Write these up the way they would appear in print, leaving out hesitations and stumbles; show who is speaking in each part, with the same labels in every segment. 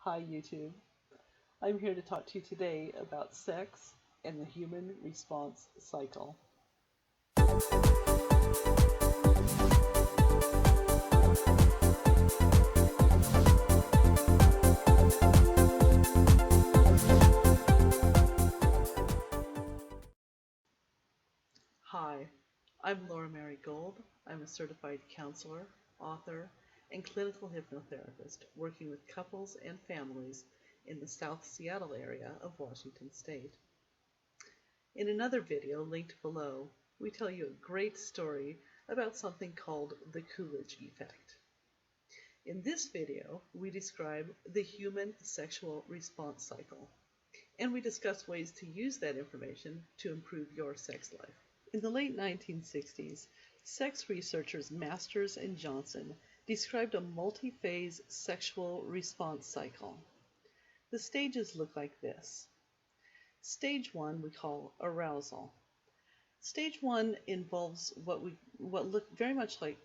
Speaker 1: Hi YouTube. I'm here to talk to you today about sex and the human response cycle. Hi, I'm LauraMaery Gold. I'm a certified counselor, author, and clinical hypnotherapist working with couples and families in the South Seattle area of Washington State. In another video linked below, we tell you a great story about something called the Coolidge Effect. In this video, we describe the human sexual response cycle, and we discuss ways to use that information to improve your sex life. In the late 1960s, sex researchers Masters and Johnson described a multi-phase sexual response cycle. The stages look like this. Stage 1 we call arousal. Stage 1 involves what look very much like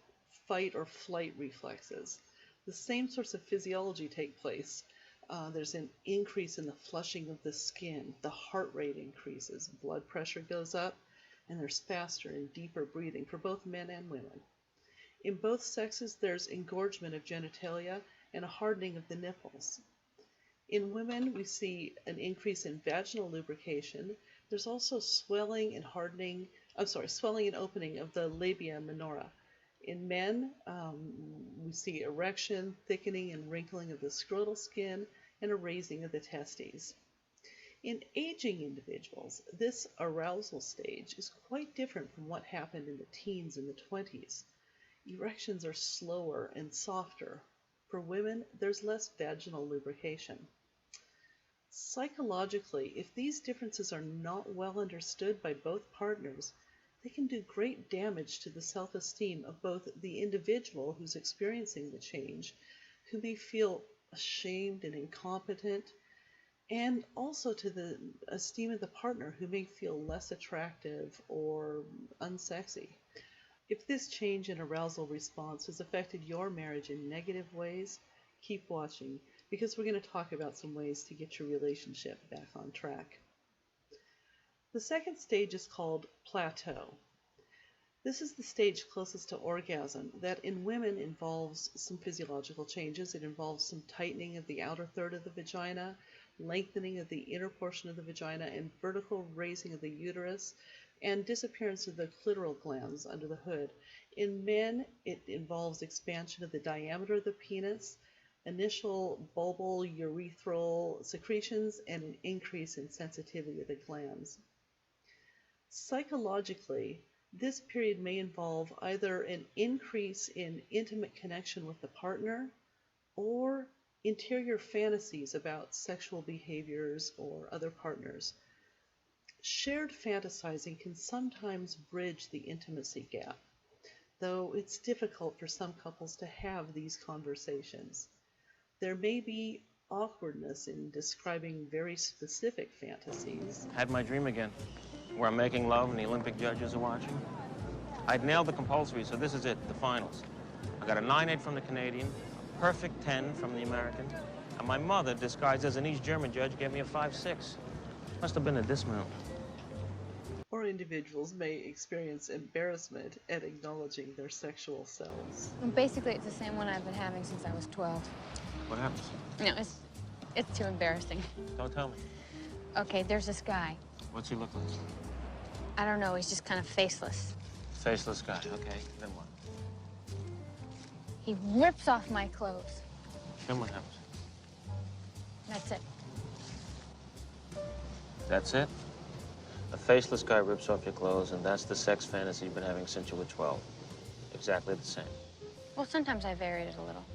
Speaker 1: fight or flight reflexes. The same sorts of physiology take place. There's an increase in the flushing of the skin, the heart rate increases, blood pressure goes up, and there's faster and deeper breathing for both men and women. In both sexes, there's engorgement of genitalia and a hardening of the nipples. In women, we see an increase in vaginal lubrication. There's also swelling and opening of the labia minora. In men, we see erection, thickening and wrinkling of the scrotal skin, and a raising of the testes. In aging individuals, this arousal stage is quite different from what happened in the teens and the 20s. Erections are slower and softer. For women, there's less vaginal lubrication. Psychologically, if these differences are not well understood by both partners, they can do great damage to the self-esteem of both the individual who's experiencing the change, who may feel ashamed and incompetent, and also to the esteem of the partner, who may feel less attractive or unsexy. If this change in arousal response has affected your marriage in negative ways, keep watching, because we're going to talk about some ways to get your relationship back on track. The second stage is called Plateau. This is the stage closest to orgasm that in women involves some physiological changes. It involves some tightening of the outer third of the vagina, lengthening of the inner portion of the vagina, and vertical raising of the uterus, and disappearance of the clitoral glands under the hood. In men, it involves expansion of the diameter of the penis, initial bulbal urethral secretions, and an increase in sensitivity of the glands. Psychologically, this period may involve either an increase in intimate connection with the partner or interior fantasies about sexual behaviors or other partners. Shared fantasizing can sometimes bridge the intimacy gap, though it's difficult for some couples to have these conversations. There may be awkwardness in describing very specific fantasies.
Speaker 2: Had my dream again, where I'm making love and the Olympic judges are watching. I'd nailed the compulsory, so this is it, the finals. I got a 9.8 from the Canadian, a perfect 10 from the American, and my mother, disguised as an East German judge, gave me a 5.6. Must have been a dismount.
Speaker 1: Or individuals may experience embarrassment at acknowledging their sexual selves.
Speaker 3: Well, basically, it's the same one I've been having since I was 12.
Speaker 2: What happens?
Speaker 3: No, it's too embarrassing.
Speaker 2: Don't tell me.
Speaker 3: Okay, there's this guy.
Speaker 2: What's he look like?
Speaker 3: I don't know, he's just kind of faceless.
Speaker 2: Faceless guy, okay. Then what?
Speaker 3: He rips off my clothes.
Speaker 2: Then what happens?
Speaker 3: That's it.
Speaker 2: That's it? A faceless guy rips off your clothes, and that's the sex fantasy you've been having since you were 12. Exactly the same.
Speaker 3: Well, sometimes I varied it a little.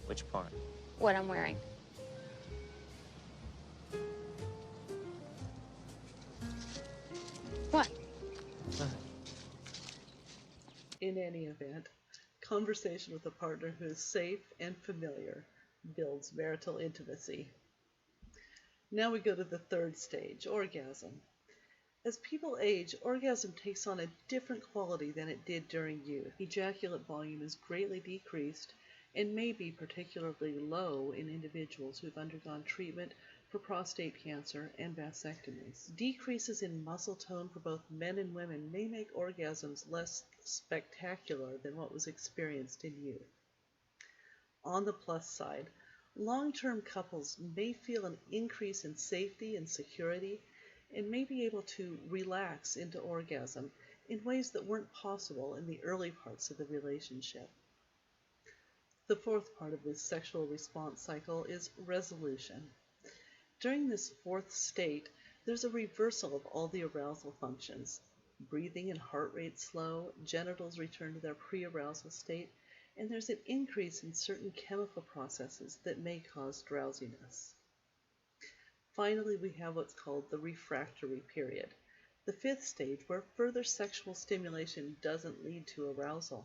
Speaker 2: Which part?
Speaker 3: What I'm wearing. What?
Speaker 2: Nothing.
Speaker 1: In any event, conversation with a partner who is safe and familiar builds marital intimacy. Now we go to the third stage, orgasm. As people age, orgasm takes on a different quality than it did during youth. Ejaculate volume is greatly decreased, and may be particularly low in individuals who've undergone treatment for prostate cancer and vasectomies. Decreases in muscle tone for both men and women may make orgasms less spectacular than what was experienced in youth. On the plus side, long-term couples may feel an increase in safety and security and may be able to relax into orgasm in ways that weren't possible in the early parts of the relationship. The fourth part of this sexual response cycle is resolution. During this fourth state, there's a reversal of all the arousal functions. Breathing and heart rate slow, genitals return to their pre-arousal state, and there's an increase in certain chemical processes that may cause drowsiness. Finally, we have what's called the refractory period, the fifth stage where further sexual stimulation doesn't lead to arousal.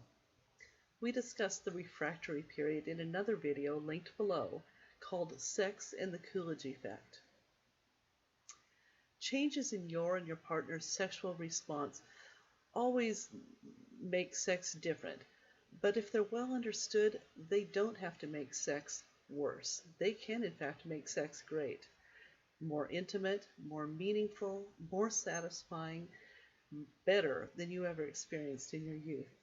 Speaker 1: We discussed the refractory period in another video linked below called Sex and the Coolidge Effect. Changes in your and your partner's sexual response always make sex different, but if they're well understood, they don't have to make sex worse. They can, in fact, make sex great. More intimate, more meaningful, more satisfying, better than you ever experienced in your youth.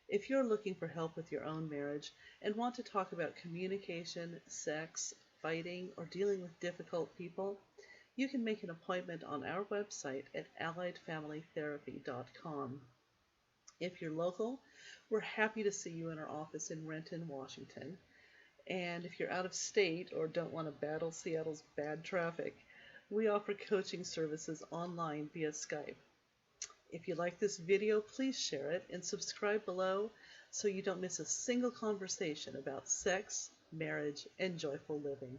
Speaker 1: If you're looking for help with your own marriage and want to talk about communication, sex, fighting, or dealing with difficult people, you can make an appointment on our website at alliedfamilytherapy.com. If you're local, we're happy to see you in our office in Renton, Washington. And if you're out of state or don't want to battle Seattle's bad traffic, we offer coaching services online via Skype. If you like this video, please share it and subscribe below so you don't miss a single conversation about sex, marriage, and joyful living.